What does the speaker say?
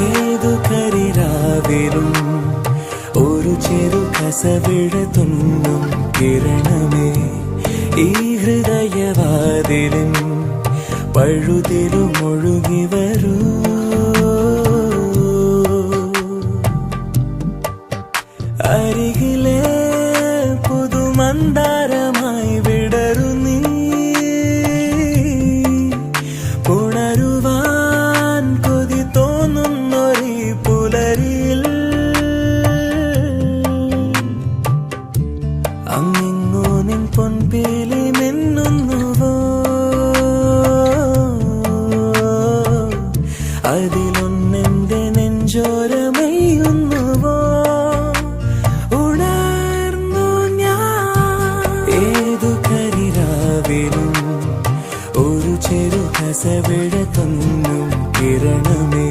ഏതു കരിരാവിലും ഒരു ചെറു കസവിട തുന്നും കിരണമേ ഈ ഹൃദയവാതിലിൻ പഴുതിലും ഒഴുകി വരൂ. അരികിലെ പുതുമന്ദാരമായി വിടരു നീ, ഉണരുവാൻ കൊതി തോന്നുന്നൊരീ പുലരിയിൽ. അങ്ങിങ്ങോ നിൻ പൊൻപേലി മിന്നുന്നുവോ, അതിലൊന്നെന്റെ നെഞ്ചോര